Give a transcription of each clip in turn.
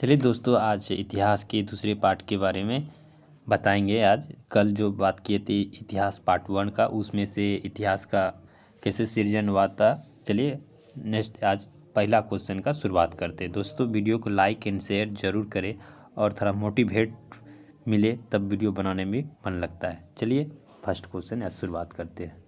चलिए दोस्तों, आज इतिहास के दूसरे पार्ट के बारे में बताएंगे। आज कल जो बात किए थे इतिहास पार्ट 1 का, उसमें से इतिहास का कैसे सृजन हुआ था। चलिए नेक्स्ट आज पहला क्वेश्चन का शुरुआत करते हैं। दोस्तों वीडियो को लाइक एंड शेयर जरूर करें और थोड़ा मोटिवेट मिले तब वीडियो बनाने में मन लगता है। चलिए फर्स्ट क्वेश्चन आज शुरुआत करते हैं।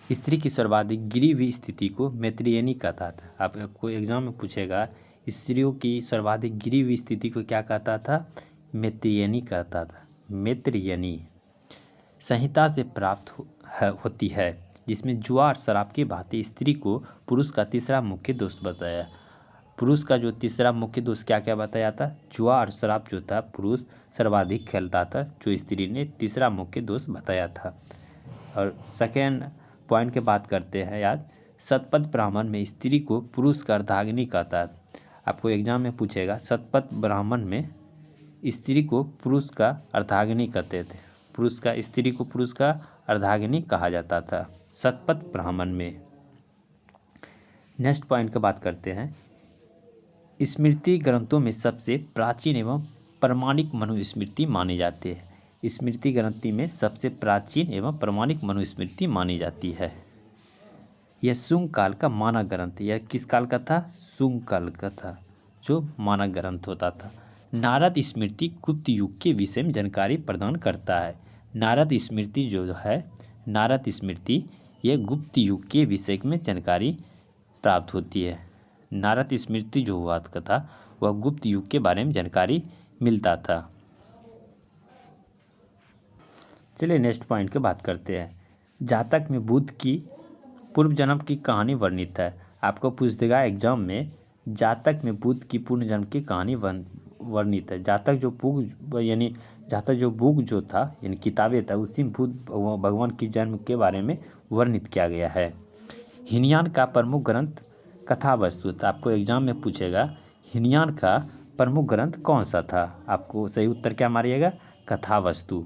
स्त्री की सर्वाधिक गिरी हुई स्थिति को मैत्रियनी कहता था। आपको एग्जाम में पूछेगा स्त्रियों की सर्वाधिक गिरी हुई स्थिति को क्या कहता था? मैत्रियनी कहता था। मैत्रियनी संहिता से प्राप्त होती है, जिसमें जुआ और शराब की भांति स्त्री को पुरुष का तीसरा मुख्य दोष बताया। पुरुष का जो तीसरा मुख्य दोष क्या क्या बताया था? जुआ और शराब जो था पुरुष सर्वाधिक खेलता था, जो स्त्री ने तीसरा मुख्य दोष बताया था। और सेकेंड पॉइंट के बात करते हैं आज। शतपथ ब्राह्मण में स्त्री को पुरुष का अर्धांगिनी कहता है। आपको एग्जाम में पूछेगा शतपथ ब्राह्मण में स्त्री को पुरुष का अर्धांगिनी कहते थे। पुरुष का स्त्री को पुरुष का अर्धांगिनी कहा जाता था शतपथ ब्राह्मण में। नेक्स्ट पॉइंट की बात करते हैं। स्मृति ग्रंथों में सबसे प्राचीन एवं प्रमाणिक मनुस्मृति माने जाते हैं। स्मृति ग्रंथि में सबसे प्राचीन एवं प्रमाणिक मनुस्मृति मानी जाती है। यह शुंग काल का मानक ग्रंथ। यह किस काल का था? शुंग काल का था, जो मानक ग्रंथ होता था। नारद स्मृति गुप्त युग के विषय में जानकारी प्रदान करता है। नारद स्मृति जो है, नारद स्मृति यह गुप्त युग के विषय में जानकारी प्राप्त होती है। नारद स्मृति जो हुआ था वह गुप्त युग के बारे में जानकारी मिलता था। चलिए नेक्स्ट पॉइंट की बात करते हैं। जातक में बुद्ध की पूर्व जन्म की कहानी वर्णित है। आपको पूछ देगा एग्जाम में, जातक में बुद्ध की पूर्व जन्म की कहानी वर्णित है। जातक जो बुक जो था यानी किताबें था, उसी में बुद्ध भगवान की जन्म के बारे में वर्णित किया गया है। हीनयान का प्रमुख ग्रंथ कथा वस्तु था। आपको एग्जाम में पूछेगा हीनयान का प्रमुख ग्रंथ कौन सा था? आपको सही उत्तर क्या मारिएगा? कथा वस्तु।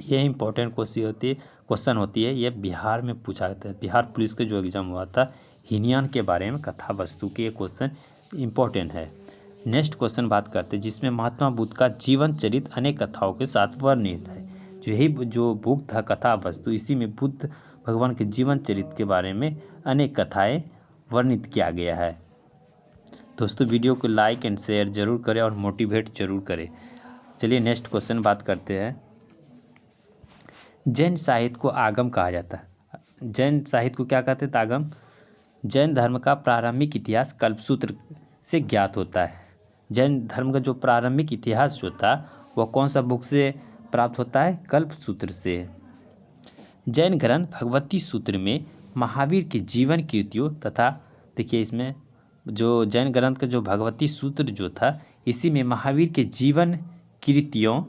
ये इंपॉर्टेंट क्वेश्चन होती है। ये बिहार में पूछा जाता है। बिहार पुलिस के जो एग्जाम हुआ था, हीनयान के बारे में कथा वस्तु के ये क्वेश्चन इंपॉर्टेंट है। नेक्स्ट क्वेश्चन बात करते हैं, जिसमें महात्मा बुद्ध का जीवन चरित्र अनेक कथाओं के साथ वर्णित है। जो बुक था कथा वस्तु, इसी में बुद्ध भगवान के जीवन चरित्र के बारे में अनेक कथाएं वर्णित किया गया है। दोस्तों वीडियो को लाइक एंड शेयर जरूर करें और मोटिवेट जरूर करें। चलिए नेक्स्ट क्वेश्चन बात करते हैं। जैन साहित्य को आगम कहा जाता है। जैन साहित्य को क्या कहते थे? आगम। जैन धर्म का प्रारंभिक इतिहास कल्पसूत्र से ज्ञात होता है। जैन धर्म का जो प्रारंभिक इतिहास जो था वह कौन सा बुक से प्राप्त होता है? कल्पसूत्र से। जैन ग्रंथ भगवती सूत्र में महावीर के जीवन कृतियों तथा, देखिए इसमें जो जैन ग्रंथ का जो भगवती सूत्र जो था, इसी में महावीर के जीवन कृतियों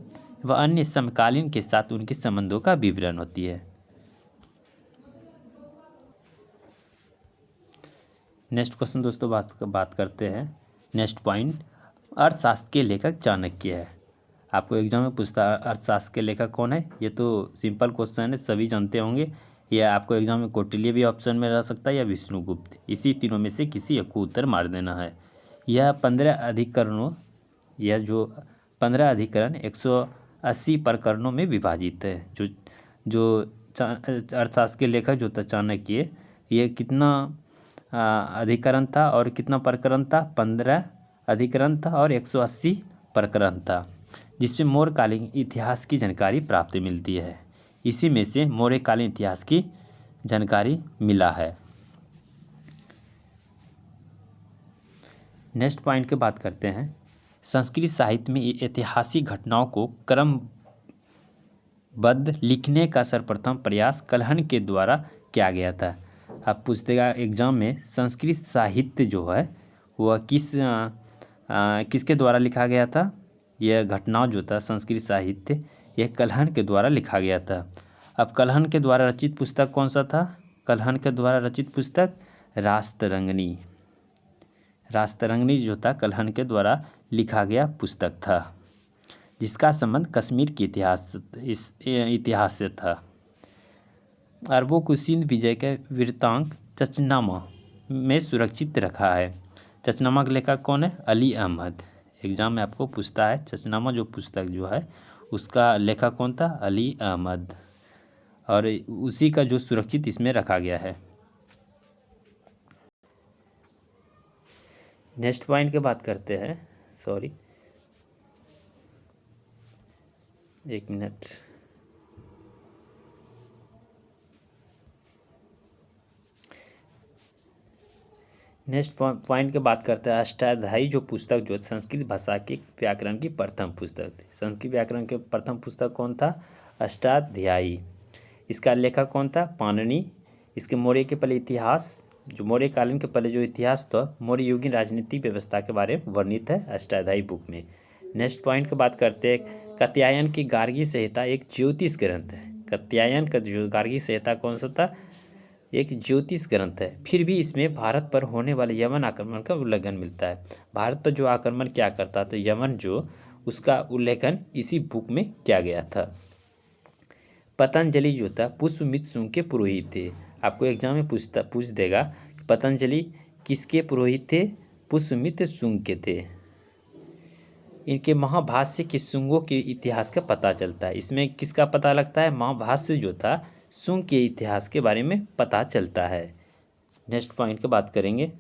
व अन्य समकालीन के साथ उनके संबंधों का विवरण होती है। नेक्स्ट क्वेश्चन दोस्तों बात करते हैं। नेक्स्ट पॉइंट, अर्थशास्त्र के लेखक चाणक्य है। आपको एग्जाम में पूछता है अर्थशास्त्र के लेखक कौन है? ये तो सिंपल क्वेश्चन है, सभी जानते होंगे। यह आपको एग्जाम में कौटिल्य भी ऑप्शन में रह सकता है या विष्णुगुप्त। इसी तीनों में से किसी एक को उत्तर मार देना है। यह 15 अधिकरणों, यह जो 15 अधिकरण 180 प्रकरणों में विभाजित है। जो अर्थशास्त्र के लेखक जो था चाणक्य, ये कितना अधिकरण था और कितना प्रकरण था? 15 अधिकरण था और 180 प्रकरण था, जिसमें मौर्यकालीन इतिहास की जानकारी प्राप्त मिलती है। इसी में से मौर्यकालीन इतिहास की जानकारी मिला है। नेक्स्ट पॉइंट की बात करते हैं। संस्कृत साहित्य में ऐतिहासिक घटनाओं को क्रमबद्ध लिखने का सर्वप्रथम प्रयास कल्हण के द्वारा किया गया था। आप पूछतेगा एग्जाम में संस्कृत साहित्य जो है वह किसके द्वारा लिखा गया था? यह घटनाओं जो था संस्कृत साहित्य, यह कल्हण के द्वारा लिखा गया था। अब कल्हण के द्वारा रचित पुस्तक कौन सा था? कल्हण के द्वारा रचित पुस्तक रास्तरंगिणी। रास्तरंगिणी जो था कल्हण के द्वारा लिखा गया पुस्तक था, जिसका संबंध कश्मीर के इतिहास से था। अरबों को सिंध विजय के वृत्तांत चचनामा में सुरक्षित रखा है। चचनामा का लेखक कौन है? अली अहमद। एग्जाम में आपको पूछता है चचनामा जो पुस्तक जो है उसका लेखक कौन था? अली अहमद, और उसी का जो सुरक्षित इसमें रखा गया है। नेक्स्ट पॉइंट की बात करते हैं। सॉरी, एक मिनट। नेक्स्ट पॉइंट की बात करते हैं। अष्टाध्यायी जो पुस्तक जो संस्कृत भाषा के व्याकरण की प्रथम पुस्तक थी। संस्कृत व्याकरण के प्रथम पुस्तक कौन था? अष्टाध्यायी। इसका लेखक कौन था? पाणिनि। इसके मौर्य के पहले इतिहास, जो मौर्य कालीन के पहले जो इतिहास था, मौर्य युगीन राजनीतिक व्यवस्था के बारे में वर्णित है अष्टाध्यायी बुक में। नेक्स्ट पॉइंट की बात करते हैं। कात्यायन की गार्गी संहिता एक ज्योतिष ग्रंथ है। कात्यायन का जो गार्गी संहिता कौन सा था? एक ज्योतिष ग्रंथ है। फिर भी इसमें भारत पर होने वाले यमन आक्रमण का उल्लेखन मिलता है। भारत पर जो आक्रमण क्या करता था यमन जो, उसका उल्लेखन इसी बुक में किया गया था। पतंजलि जो था पुष्पमित्र शुंग के पुरोहित थे। आपको एग्जाम में पूछ देगा पतंजलि किसके पुरोहित थे? पुष्पमित्र शुंग के थे। इनके महाभाष्य के शुंगों के इतिहास का पता चलता है। इसमें किसका पता लगता है? महाभाष्य जो था शुंग के इतिहास के बारे में पता चलता है। नेक्स्ट पॉइंट की बात करेंगे।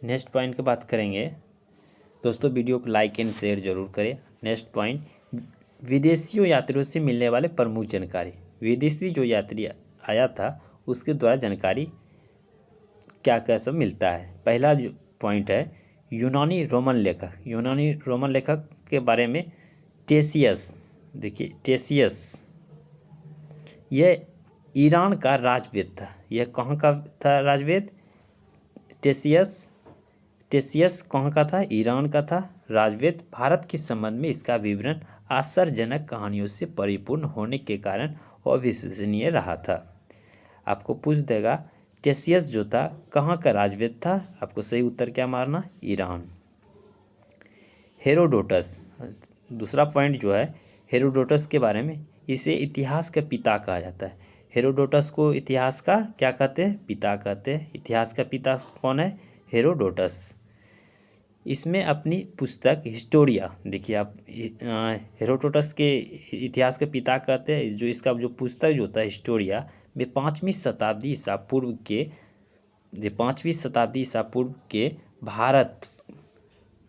नेक्स्ट पॉइंट की बात करेंगे दोस्तों, वीडियो को लाइक एंड शेयर जरूर करें। नेक्स्ट पॉइंट, विदेशियों यात्रियों से मिलने वाले प्रमुख जानकारी। विदेशी जो यात्री आया था उसके द्वारा जानकारी क्या क्या सब मिलता है। पहला जो पॉइंट है, यूनानी रोमन लेखक। यूनानी रोमन लेखक के बारे में टेसियस। देखिए टेसियस, यह ईरान का राजवेद था। यह कहाँ का था राजवेद? टेसियस कहाँ का था? ईरान का था राजवेद। भारत के संबंध में इसका विवरण आश्चर्यजनक कहानियों से परिपूर्ण होने के कारण अविश्वसनीय रहा था। आपको पूछ देगा टेसियस जो था कहाँ का राजवेद था? आपको सही उत्तर क्या मारना? ईरान। हेरोडोटस, दूसरा पॉइंट जो है हेरोडोटस के बारे में, इसे इतिहास का पिता कहा जाता है। हेरोडोटस को इतिहास का क्या कहते हैं? पिता कहते हैं। इतिहास का पिता कौन है? हेरोडोटस। इसमें अपनी पुस्तक हिस्टोरिया, देखिए आप हेरोडोटस के इतिहास के पिता कहते हैं। जो इसका जो पुस्तक जो होता है हिस्टोरिया में 5वीं शताब्दी ईसा पूर्व के भारत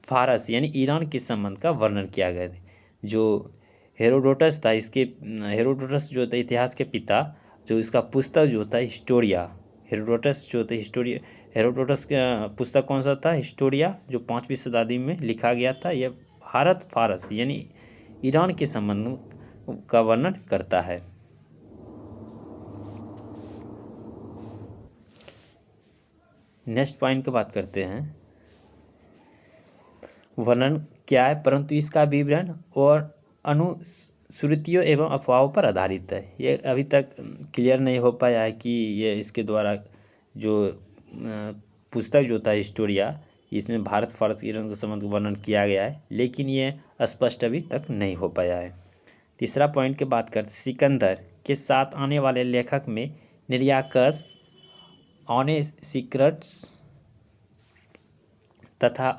फारस यानी ईरान के संबंध का वर्णन किया गया है। जो हेरोडोटस था, हेरोडोटस जो था इतिहास के पिता, जो इसका पुस्तक जो था हिस्टोरिया, हेरोडोटस जो था हेरोडोटस का पुस्तक कौन सा था? हिस्टोरिया, जो 5वीं शताब्दी में लिखा गया था। यह भारत फारस यानी ईरान के संबंध का वर्णन करता है। नेक्स्ट पॉइंट की बात करते हैं। वर्णन क्या है, परंतु इसका विवरण और अनुश्रुतियों एवं अफवाहों पर आधारित है। ये अभी तक क्लियर नहीं हो पाया है कि ये इसके द्वारा जो पुस्तक जो था हिस्टोरिया, इसमें भारत फारस ईरान के संबंध का वर्णन किया गया है, लेकिन ये स्पष्ट अभी तक नहीं हो पाया है। तीसरा पॉइंट की बात करते, सिकंदर के साथ आने वाले लेखक में निर्याकस, ऑनेसिक्रटस तथा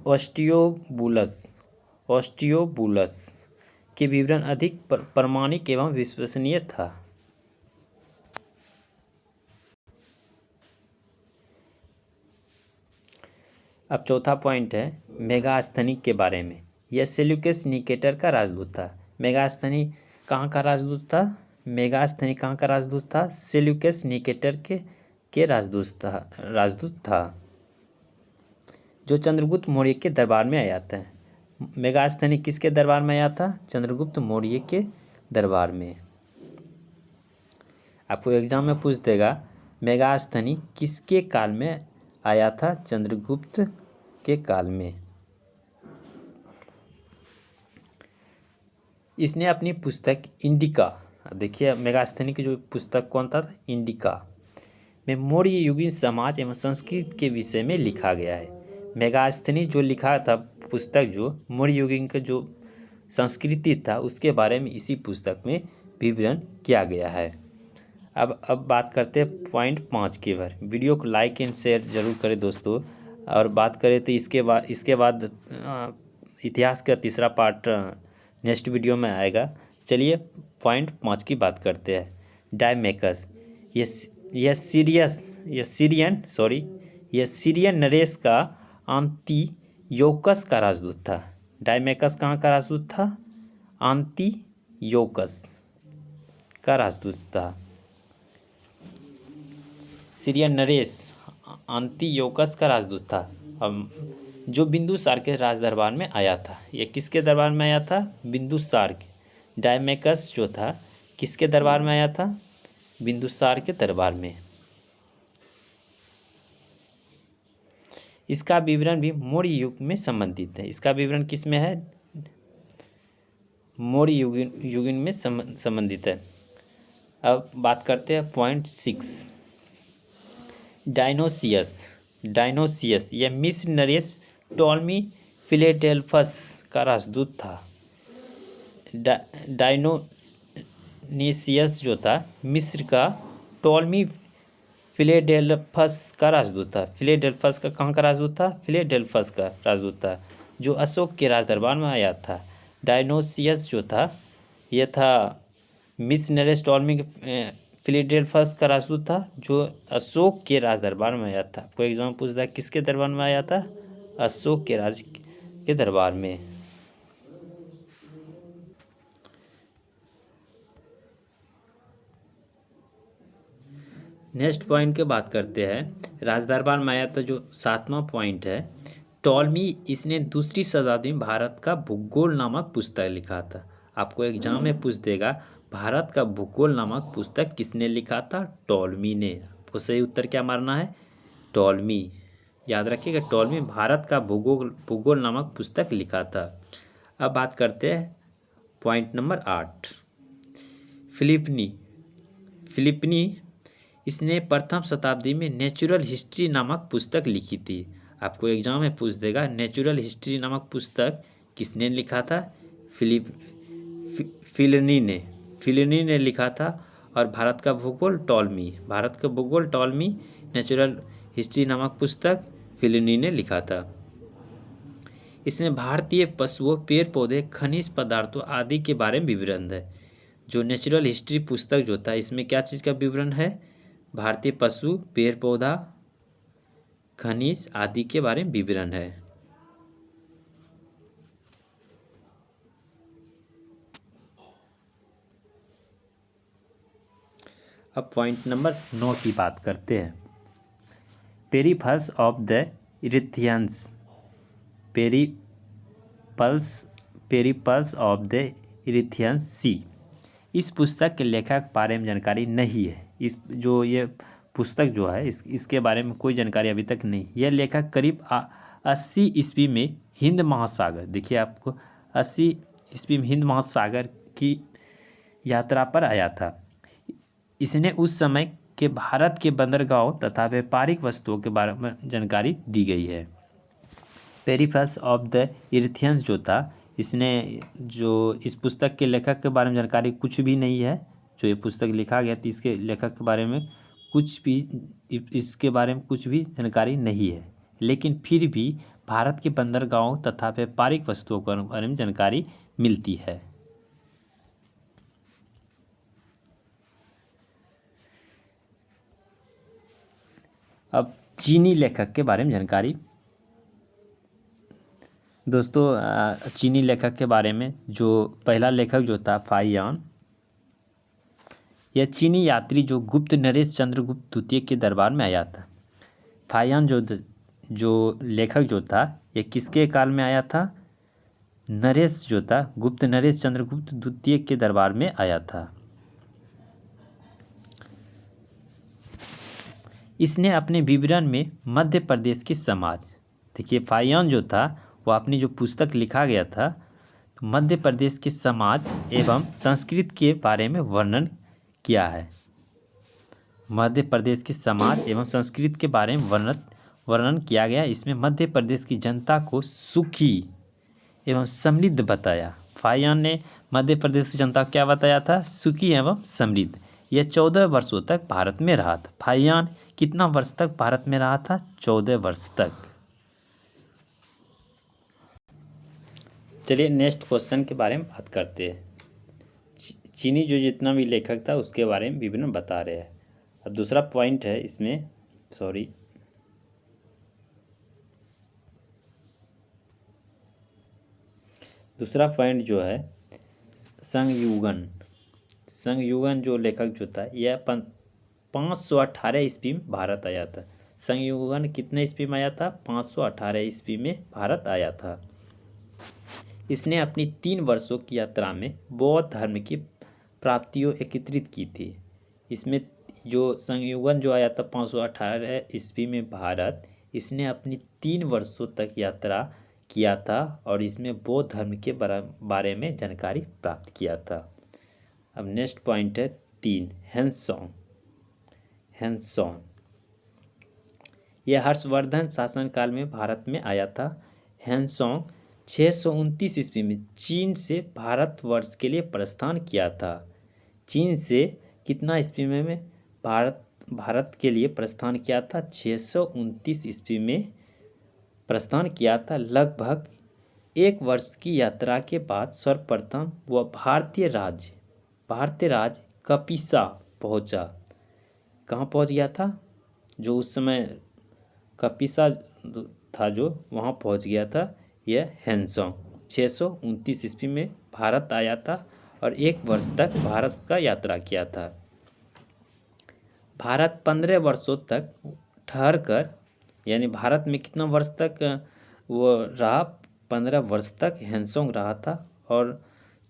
ऑस्टियोबुलस के विवरण अधिक प्रामाणिक एवं विश्वसनीय था। अब चौथा पॉइंट है मेगास्थनीज के बारे में। यह सेल्यूकस निकेटर का राजदूत था। मेगास्थनी कहाँ का राजदूत था? मेगास्थनी कहाँ का राजदूत था? सेल्यूकस निकेटर के राजदूत था, जो चंद्रगुप्त मौर्य के दरबार में आया था। मेगास्थनी किसके दरबार में आया था? चंद्रगुप्त मौर्य के दरबार में। आपको एग्जाम में पूछ देगा मेगास्थनी किसके काल में आया था? चंद्रगुप्त के काल में। इसने अपनी पुस्तक इंडिका, देखिए मेगास्थनी की जो पुस्तक कौन था? इंडिका में मौर्य युगीन समाज एवं संस्कृति के विषय में लिखा गया है। मेगास्थनी जो लिखा था पुस्तक, जो मौर्य युगीन का जो संस्कृति था उसके बारे में इसी पुस्तक में विवरण किया गया है। अब बात करते हैं पॉइंट 5 के बारे में। वीडियो को लाइक एंड शेयर जरूर करें दोस्तों। और बात करें तो इसके बाद इतिहास का तीसरा पार्ट नेक्स्ट वीडियो में आएगा। चलिए पॉइंट 5 की बात करते हैं। डायमेकस, ये सीरियन नरेश का अंतियोकस का राजदूत था। डायमेकस कहाँ का राजदूत था? अंतियोकस का राजदूत था। सीरियन नरेश अंतियोकस का राजदूत था, जो बिंदुसार के राज दरबार में आया था। ये किसके दरबार में आया था? बिंदुसार के। डायमेकस जो था किसके दरबार में आया था? बिंदुसार के दरबार में। इसका विवरण भी मौर्य युग में संबंधित है। इसका विवरण किस में है? मौर्य युग में संबंधित है। अब बात करते हैं पॉइंट 6। डायनोसियस यह मिस्र नरेश टॉलमी फिलेडेल्फस का राजदूत था। डायनोसियस जो था मिस्र का टॉलमी फिलेडेल्फस का राजदूत था। फिलेडेल्फस का कहाँ का राजदूत था? फिलेडेल्फस का राजदूत था, जो अशोक के राज दरबार में आया था। डायनोसियस जो था यह था मिस्र नरेश टॉलमी फिलेडेल्फस का राजदूत था, जो अशोक के राज दरबार में आया था। कोई एग्जाम पूछता है किसके दरबार में आया था? अशोक के राज के दरबार में। नेक्स्ट पॉइंट की बात करते हैं। राजदरबार में आया था जो 7वां पॉइंट है। टॉलमी इसने दूसरी शताब्दी में भारत का भूगोल नामक पुस्तक लिखा था। आपको एग्जाम में पूछ देगा भारत का भूगोल नामक पुस्तक किसने लिखा था? टॉलमी ने। आपको सही उत्तर क्या मारना है? टॉलमी। याद रखिएगा, टॉलमी भारत का भूगोल नामक पुस्तक लिखा था। अब बात करते हैं पॉइंट नंबर 8। फिलिपनी इसने प्रथम शताब्दी में नेचुरल हिस्ट्री नामक पुस्तक लिखी थी। आपको एग्जाम में पूछ देगा नेचुरल हिस्ट्री नामक पुस्तक किसने लिखा था? फिलिनी ने लिखा था। और भारत का भूगोल टॉलमी नेचुरल हिस्ट्री नामक पुस्तक फिलिनी ने लिखा था। इसमें भारतीय पशुओं, पेड़ पौधे, खनिज पदार्थों आदि के बारे में विवरण है। जो नेचुरल हिस्ट्री पुस्तक जो था इसमें क्या चीज़ का विवरण है? भारतीय पशु, पेड़ पौधा, खनिज आदि के बारे में विवरण है। अब पॉइंट नंबर 9 की बात करते हैं। Periplus of the of the Erythraean sea. इस पुस्तक के लेखक के बारे में जानकारी नहीं है। ये पुस्तक जो है इसके बारे में कोई जानकारी अभी तक नहीं। यह लेखक करीब 80 ईस्वी में हिंद महासागर, देखिए आपको 80 ईस्वी में हिंद महासागर की यात्रा पर आया था। इसने उस समय के भारत के बंदरगाहों तथा व्यापारिक वस्तुओं के बारे में जानकारी दी गई है। पेरिप्लस ऑफ द इरिथियंस जो था इस पुस्तक के लेखक के बारे में जानकारी कुछ भी नहीं है। जो ये पुस्तक लिखा गया था इसके लेखक के बारे में कुछ भी जानकारी नहीं है। लेकिन फिर भी भारत के बंदरगाहों तथा व्यापारिक वस्तुओं के बारे में जानकारी मिलती है। अब चीनी लेखक के बारे में जानकारी। दोस्तों चीनी लेखक के बारे में जो पहला लेखक जो था फाहियान, यह चीनी यात्री जो गुप्त नरेश चंद्रगुप्त द्वितीय के दरबार में आया था। फाहियान जो लेखक जो था यह किसके काल में आया था? नरेश जो था गुप्त नरेश चंद्रगुप्त द्वितीय के दरबार में आया था। इसने अपने विवरण में मध्य प्रदेश के समाज, देखिए फाहियान जो था वो अपनी जो पुस्तक लिखा गया था तो मध्य प्रदेश के समाज एवं संस्कृति के बारे में वर्णन किया है। मध्य प्रदेश के समाज एवं संस्कृति के बारे में वर्णन किया गया। इसमें मध्य प्रदेश की जनता को सुखी एवं समृद्ध बताया। फाहियान ने मध्य प्रदेश की जनता को क्या बताया था? सुखी एवं समृद्ध। यह 14 वर्षों तक भारत में रहा था। फाहियान कितना वर्ष तक भारत में रहा था? 14 वर्ष तक। चलिए नेक्स्ट क्वेश्चन के बारे में बात करते हैं। चीनी जो जितना भी लेखक था उसके बारे में विवरण बता रहे हैं। अब दूसरा पॉइंट है इसमें, दूसरा पॉइंट जो है संयुगन जो लेखक जो था यह 518 ईस्वी में भारत आया था। संयुगन कितने ईस्वी में आया था? 518 ईस्वी में भारत आया था। इसने अपनी 3 वर्षों की यात्रा में बौद्ध धर्म की प्राप्तियों एकत्रित की थी। इसमें जो संयुगन जो आया था 518 ईस्वी में भारत, इसने अपनी 3 वर्षों तक यात्रा किया था और इसमें बौद्ध धर्म के बारे में जानकारी प्राप्त किया था। अब नेक्स्ट पॉइंट है 3, हेनसोंग। यह हर्षवर्धन शासनकाल में भारत में आया था। हेनसोंग 629 ईस्वी में चीन से भारतवर्ष के लिए प्रस्थान किया था। चीन से कितना ईस्वी में भारत के लिए प्रस्थान किया था? 629 ईस्वी में प्रस्थान किया था। लगभग 1 वर्ष की यात्रा के बाद सर्वप्रथम वह भारतीय राज्य कपिसा पहुंचा। कहाँ पहुंच गया था? जो उस समय कपिसा था जो वहाँ पहुंच गया था यह हेनसोंग। 629 ईस्वी में भारत आया था और 1 वर्ष तक भारत का यात्रा किया था। भारत 15 वर्षों तक ठहर कर, यानी भारत में कितना वर्ष तक वो रहा? 15 वर्ष तक हेनसोंग रहा था और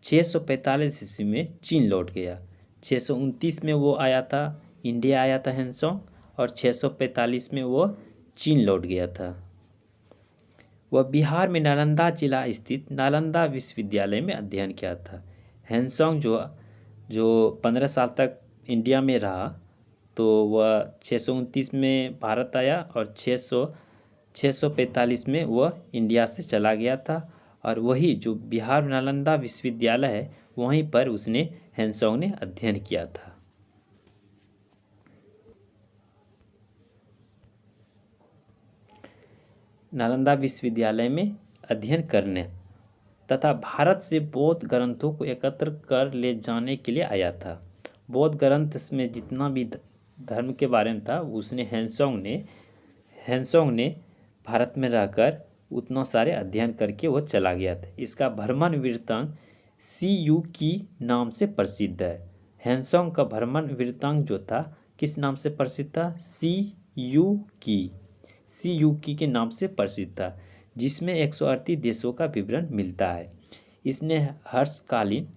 645 ईस्वी में चीन लौट गया। 629 में वो आया था, इंडिया आया था हेनसोंग, और 645 में वो चीन लौट गया था। वह बिहार में नालंदा जिला स्थित नालंदा विश्वविद्यालय में अध्ययन किया था। हेनसोंग जो 15 साल तक इंडिया में रहा, तो वह 629 में भारत आया और 645 में वह इंडिया से चला गया था। और वही जो बिहार में नालंदा विश्वविद्यालय है वहीं पर उसने हेनसोंग ने अध्ययन किया था। नालंदा विश्वविद्यालय में अध्ययन करने तथा भारत से बौद्ध ग्रंथों को एकत्र कर ले जाने के लिए आया था। बौद्ध ग्रंथ में जितना भी धर्म के बारे में था उसने हेनसोंग ने भारत में रहकर उतना सारे अध्ययन करके वो चला गया था। इसका भ्रमण वृत्तांत CU की नाम से प्रसिद्ध है। हेनसोंग का भ्रमण वृत्तांत जो था किस नाम से प्रसिद्ध था? CU के नाम से प्रसिद्ध था, जिसमें 138 देशों का विवरण मिलता है। इसने हर्षकालीन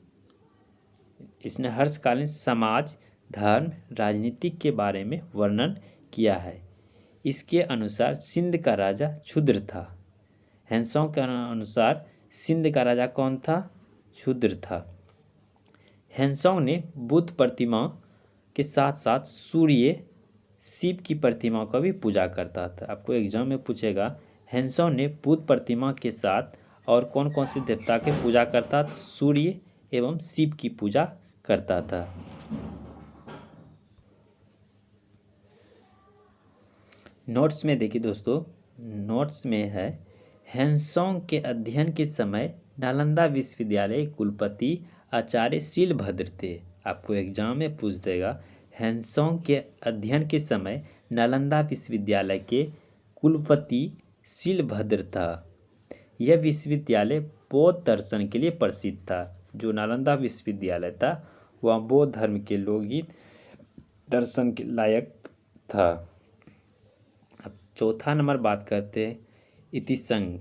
समाज, धर्म, राजनीति के बारे में वर्णन किया है। इसके अनुसार सिंध का राजा क्षुद्र था। हेनसोंग के अनुसार सिंध का राजा कौन था? क्षुद्र था। हेनसोंग ने बुद्ध प्रतिमा के साथ साथ सूर्य, शिव की प्रतिमा का भी पूजा करता था। आपको एग्जाम में पूछेगा हेनसोंग ने बुद्ध प्रतिमा के साथ और कौन कौन से देवता के पूजा करता था? सूर्य एवं शिव की पूजा करता था। नोट्स में देखिए दोस्तों, नोट्स में है हेनसोंग के अध्ययन के समय नालंदा विश्वविद्यालय कुलपति आचार्य शीलभद्र थे। आपको एग्जाम में पूछ देगा हेनसोंग के अध्ययन के समय नालंदा विश्वविद्यालय के कुलपति शीलभद्र था। यह विश्वविद्यालय बौद्ध दर्शन के लिए प्रसिद्ध था। जो नालंदा विश्वविद्यालय था वह बौद्ध धर्म के लोकगीत दर्शन के लायक था। अब चौथा नंबर बात करते हैं इतिसंग।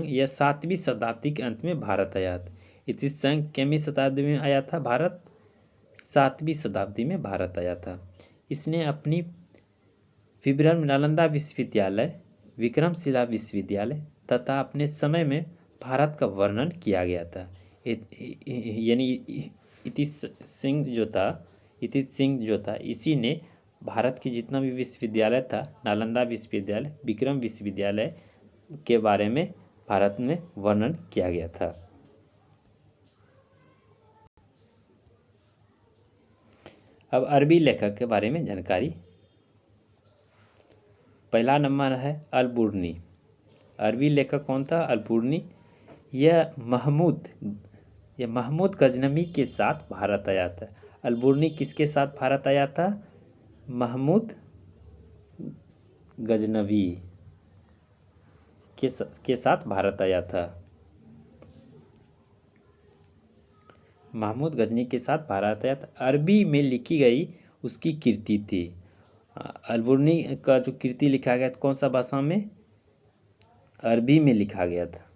यह 7वीं शताब्दी के अंत में भारत आया था। इतिसंग कितवीं शताब्दी में आया था? भारत 7वीं शताब्दी में भारत आया था। इसने अपनी विवरण नालंदा विश्वविद्यालय, विक्रमशिला विश्वविद्यालय तथा अपने समय में भारत का वर्णन किया गया था। यानी इतित सिंह जो था इसी ने भारत की जितना भी विश्वविद्यालय था, नालंदा विश्वविद्यालय, विक्रम विश्वविद्यालय के बारे में भारत में वर्णन किया गया था। अब अरबी लेखक के बारे में जानकारी। पहला नंबर है अल-बुर्नी। अरबी लेखक कौन था? अल-बुर्नी। यह महमूद गजनवी के साथ भारत आया था। अल-बुर्नी किसके साथ भारत आया था? महमूद गजनवी के साथ भारत आया था। महमूद गजनी के साथ भारत आया था। अरबी में लिखी गई उसकी कृति थी। अल-बुर्नी का जो कृति लिखा गया था कौन सा भाषा में? अरबी में लिखा गया था।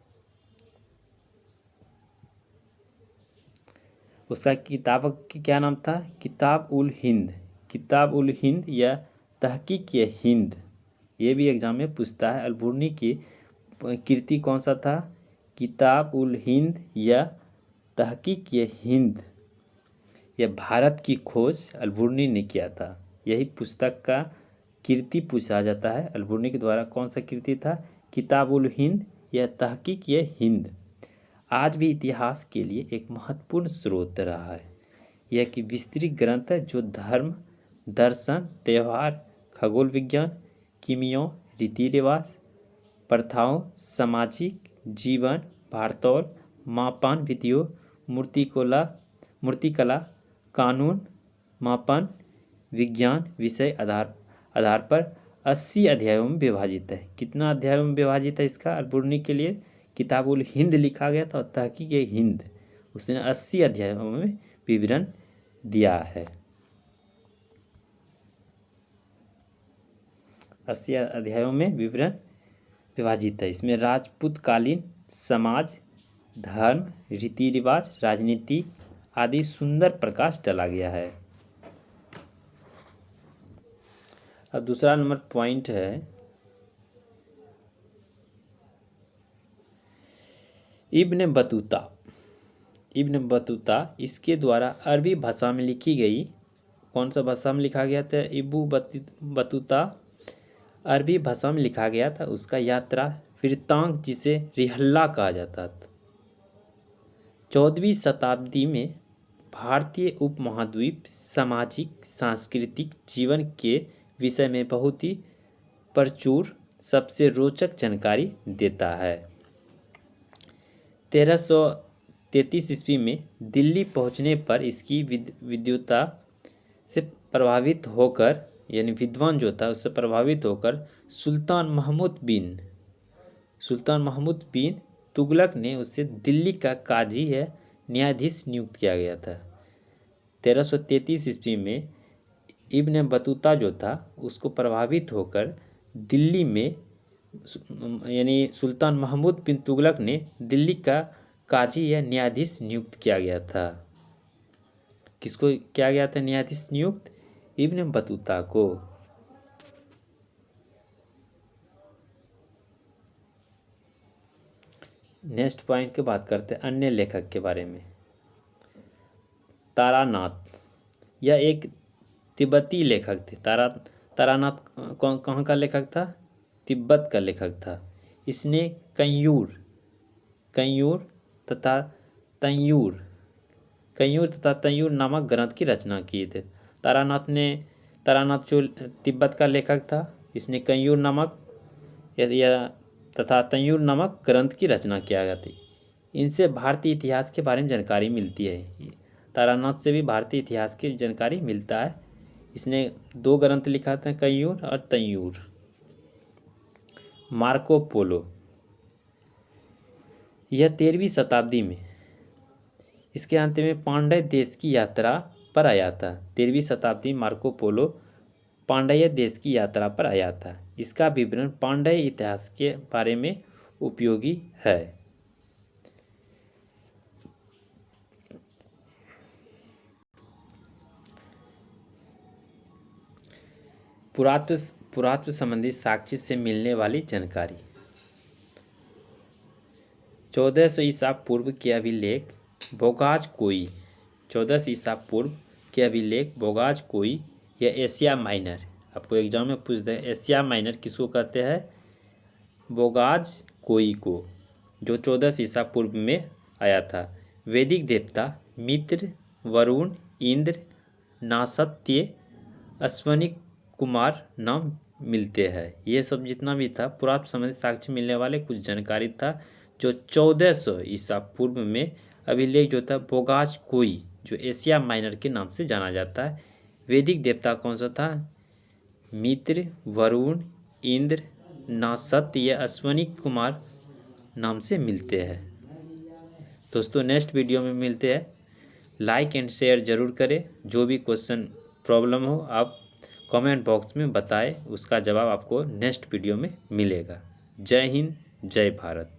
उसका किताब की क्या नाम था? किताब उल हिंद। किताब उल हिंद या तहकीक हिंद, ये भी एग्जाम में पूछता है। अल-बुर्नी की कृति कौन सा था? किताब उल हिंद या तहकीक हिंद। यह भारत की खोज अल-बुर्नी ने किया था। यही पुस्तक का कृति पूछा जाता है। अल-बुर्नी के द्वारा कौन सा कृति था? किताब उल हिंद या तहकीक हिंद। आज भी इतिहास के लिए एक महत्वपूर्ण स्रोत रहा है। यह एक विस्तृत ग्रंथ है जो धर्म, दर्शन, त्यौहार, खगोल विज्ञान, कीमिया, रीति रिवाज, प्रथाओं, सामाजिक जीवन, भारतौल, मापन विधियों, मूर्तिकला, कानून, मापन विज्ञान विषय आधार पर 80 अध्यायों में विभाजित है। कितना अध्यायों में विभाजित है इसका? अल-बुर्नी के लिए किताब उल हिंद लिखा गया था और तहकीक हिंद उसने 80 अध्यायों में विवरण दिया है। 80 अध्यायों में विवरण विभाजित है। इसमें राजपूतकालीन समाज, धर्म, रीति रिवाज, राजनीति आदि सुंदर प्रकाश डाला गया है। अब दूसरा नंबर पॉइंट है इब्न बतूता। इब्न बतूता, इसके द्वारा अरबी भाषा में लिखी गई, कौन सा भाषा में लिखा गया था? बतूता अरबी भाषा में लिखा गया था। उसका यात्रा वृत्तांत, जिसे रिहल्ला कहा जाता था, 14वीं शताब्दी में भारतीय उपमहाद्वीप सामाजिक सांस्कृतिक जीवन के विषय में बहुत ही प्रचुर सबसे रोचक जानकारी देता है। 1333 ईस्वी में दिल्ली पहुंचने पर इसकी विद्वता से प्रभावित होकर, यानी विद्वान जो था उससे प्रभावित होकर सुल्तान महमूद बिन तुगलक ने उसे दिल्ली का काजी या न्यायाधीश नियुक्त किया गया था। 1333 ईस्वी में इब्न बतूता जो था उसको प्रभावित होकर दिल्ली में, यानी सुल्तान महमूद बिन तुगलक ने दिल्ली का काजी या न्यायाधीश नियुक्त किया गया था। किसको किया गया था न्यायाधीश नियुक्त? इब्न बतूता को। नेक्स्ट पॉइंट की बात करते हैं अन्य लेखक के बारे में। तारानाथ, यह एक तिब्बती लेखक थे। तारानाथ कहाँ का लेखक था? तिब्बत का लेखक था। इसने कंयूर तथा तंयूर नामक ग्रंथ की रचना किए थे। तारानाथ जो तिब्बत का लेखक था, इसने कंयूर नामक तथा तंयूर नामक ग्रंथ की रचना किया गया थी। इनसे भारतीय इतिहास के बारे में जानकारी मिलती है। तारानाथ से भी भारतीय इतिहास की जानकारी मिलता है। इसने 2 ग्रंथ लिखा था, कंयूर और तंयूर। मार्को पोलो, यह 13वीं शताब्दी में इसके अंत में पांड्य देश की यात्रा पर आया था। 13वीं शताब्दी मार्को पोलो पांड्य देश की यात्रा पर आया था। इसका विवरण पांड्य इतिहास के बारे में उपयोगी है। पुरातत्व संबंधी साक्ष्य से मिलने वाली जानकारी। 1400 ईसा पूर्व के अभिलेख बोगाज कोई, 1400 ईसा पूर्व के अभिलेख बोगाज कोई या एशिया माइनर, आपको एग्जाम में पूछते हैं एशिया माइनर किसको कहते हैं? बोगाज कोई को, जो 1400 ईसा पूर्व में आया था। वैदिक देवता मित्र, वरुण, इंद्र नासत्य, अश्वनी कुमार नाम मिलते हैं। ये सब जितना भी था पुरातत्व संबंधी साक्ष्य मिलने वाले कुछ जानकारी था। जो 1400 ईसा पूर्व में अभिलेख जो था बोगाज कोई, जो एशिया माइनर के नाम से जाना जाता है। वैदिक देवता कौन सा था? मित्र, वरुण, इंद्र, नासत्य या अश्वनी कुमार नाम से मिलते हैं। दोस्तों नेक्स्ट वीडियो में मिलते हैं। लाइक एंड शेयर जरूर करें। जो भी क्वेश्चन प्रॉब्लम हो आप कमेंट बॉक्स में बताएं, उसका जवाब आपको नेक्स्ट वीडियो में मिलेगा। जय हिंद, जय भारत।